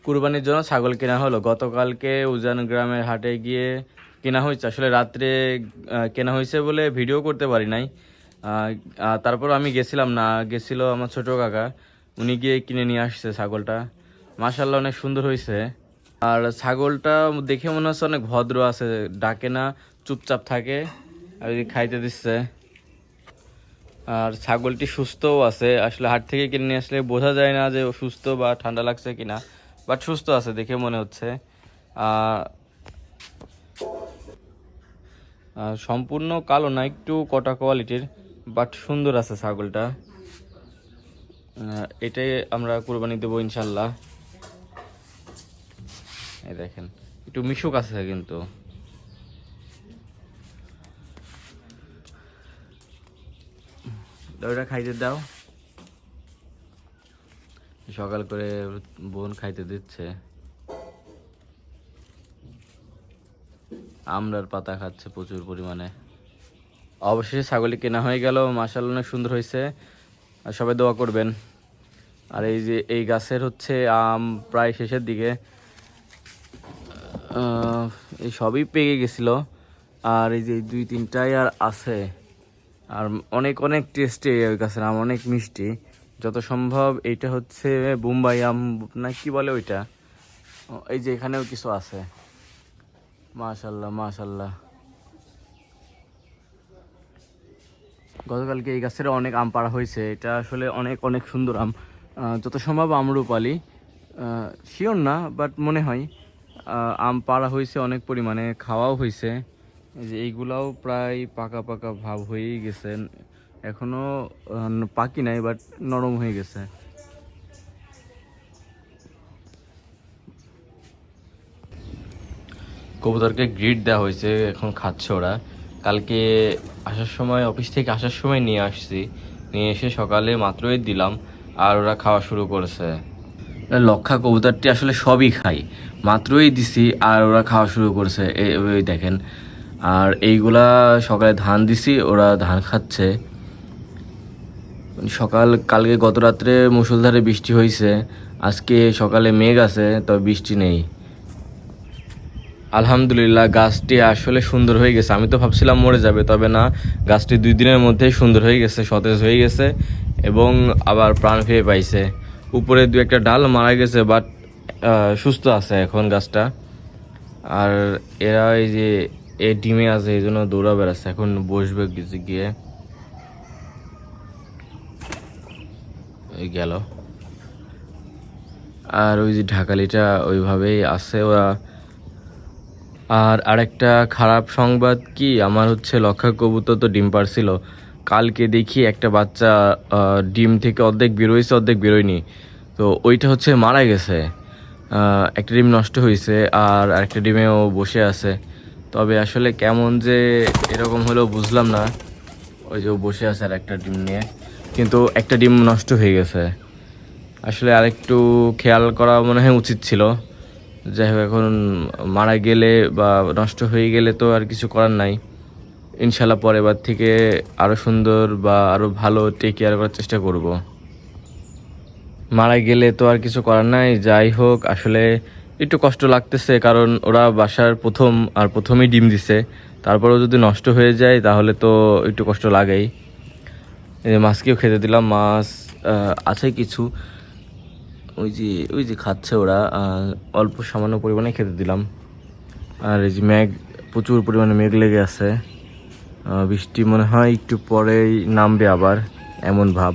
কুরবানির জন্য ছাগল কেনা হলো। গতকালকে উজান গ্রামের হাটে গিয়ে কেনা হয়েছে, আসলে রাত্রে কেনা হয়েছে বলে ভিডিও করতে পারি নাই। তারপর আমি গেছিলাম না, গেছিল আমার ছোট কাকা, উনি গিয়ে কিনে নিয়ে আসছে ছাগলটা। মাশাআল্লাহ অনেক সুন্দর হয়েছে। আর ছাগলটা দেখে মনে হচ্ছে অনেক ভদ্র আছে, ডাকে না, চুপচাপ থাকে, আর খাইতে দিচ্ছে। আর ছাগলটি সুস্থও আছে, আসলে হাট থেকে কিনে নিয়ে আসলে বোঝা যায় না যে সুস্থ বা ঠান্ডা লাগছে কিনা, বাট সুস্থ আছে দেখে মনে হচ্ছে। সম্পূর্ণ কালো না, একটু কটা কোয়ালিটির, বাট সুন্দর আছে ছাগলটা। এটাই আমরা কুরবানি দেবো ইনশাল্লাহ। এই দেখেন একটু মিশুক আছে কিন্তু। ওটা খাইতে দাও, সকাল করে বোন খাইতে দিচ্ছে, আমরার পাতা খাচ্ছে প্রচুর পরিমাণে। অবশেষে ছাগলটি কেনা হয়ে গেল, মাশাআল্লাহ অনেক সুন্দর হয়েছে, আর সবাই দোয়া করবেন। আর এই যে এই গাছের হচ্ছে আম প্রায় শেষের দিকে, এই সবই পেকে গেছিল, আর এই যে 2-3টাই আর আছে। আর অনেক অনেক টেস্টি ওই গাছের আম, অনেক মিষ্টি। যত সম্ভব এইটা হচ্ছে বোম্বাই আম না কি বলে ওইটা। এই যে এখানেও কিছু আছে, মাশাআল্লাহ মাশাআল্লাহ। গতকালকে এই গাছের অনেক আম পাড়া হয়েছে, এটা আসলে অনেক অনেক সুন্দর আম। যত সম্ভব আমরুপালি, শিওর না, বাট মনে হয় আম পাড়া হয়েছে অনেক পরিমাণে, খাওয়াও হয়েছে। এই যে এইগুলাও প্রায় পাকা পাকা ভাব হয়েই গেছে, এখনো পাকি নাই, বাট নরম হয়ে গেছে। কবুতরকে গ্রিড দেওয়া হয়েছে, এখন খাচ্ছে ওরা। কালকে আসার সময়, অফিস থেকে আসার সময় নিয়ে আসছি, নিয়ে এসে সকালে মাত্রই দিলাম, আর ওরা খাওয়া শুরু করেছে। লক্ষা কবুতরটি আসলে সবই খায়, মাত্রই দিছি আর ওরা খাওয়া শুরু করেছে, এই দেখেন। আর এইগুলা সকালে ধান দিছি, ওরা ধান খাচ্ছে। কালকে গত রাত্রে মুষলধারে বৃষ্টি হয়েছে, আজকে সকালে মেঘ আছে, তবে বৃষ্টি নেই। আলহামদুলিল্লাহ গাছটি আসলে সুন্দর হয়ে গেছে। আমি তো ভাবছিলাম মরে যাবে, তবে না, গাছটি 2 দিনের মধ্যেই সুন্দর হয়ে গেছে, সতেজ হয়ে গেছে এবং আবার প্রাণ ফিরে পাইছে। উপরে 2-1টা ডাল মারা গেছে, বাট সুস্থ আছে এখন গাছটা। আর এরা এই যে ডিমে আছে, এই জন্য দৌড়া বেড়াচ্ছে, এখন বসবে গিয়ে। এই গেল। আর ওই যে ঢাকালিটা ওইভাবেই আছে ওরা। আর আরেকটা খারাপ সংবাদ কি, আমার হচ্ছে লক্ষা কবুতর তো ডিম পারছিল, কালকে দেখি একটা বাচ্চা ডিম থেকে অর্ধেক বেরোইছে অর্ধেক বেরোয়নি, তো ওইটা হচ্ছে মারা গেছে। একটা ডিম নষ্ট হয়েছে, আর আরেকটা ডিমেও বসে আছে। তবে আসলে কেমন যে এরকম হলেও বুঝলাম না। ওই যে বসে আছে আর একটা ডিম নিয়ে, কিন্তু একটা ডিম নষ্ট হয়ে গেছে। আসলে আরেকটু খেয়াল করা মনে হয় উচিত ছিল। যাই হোক, এখন মারা গেলে বা নষ্ট হয়ে গেলে তো আর কিছু করার নাই। ইনশাল্লাহ পরের বার থেকে আরও সুন্দর বা আরও ভালো টেক কেয়ার করার চেষ্টা করব। মারা গেলে তো আর কিছু করার নাই। যাই হোক, আসলে একটু কষ্ট লাগতেছে, কারণ ওরা বাসার প্রথমেই ডিম দিছে, তারপরেও যদি নষ্ট হয়ে যায় তাহলে তো একটু কষ্ট লাগেই। মাছকেও খেতে দিলাম, মাছ আছে কিছু, ওই যে খাচ্ছে ওরা, অল্প সামান্য পরিমাণে খেতে দিলাম। আর এই যে প্রচুর পরিমাণে মেঘ লেগে আছে, বৃষ্টি মনে হয় একটু পরেই নামবে আবার, এমন ভাব।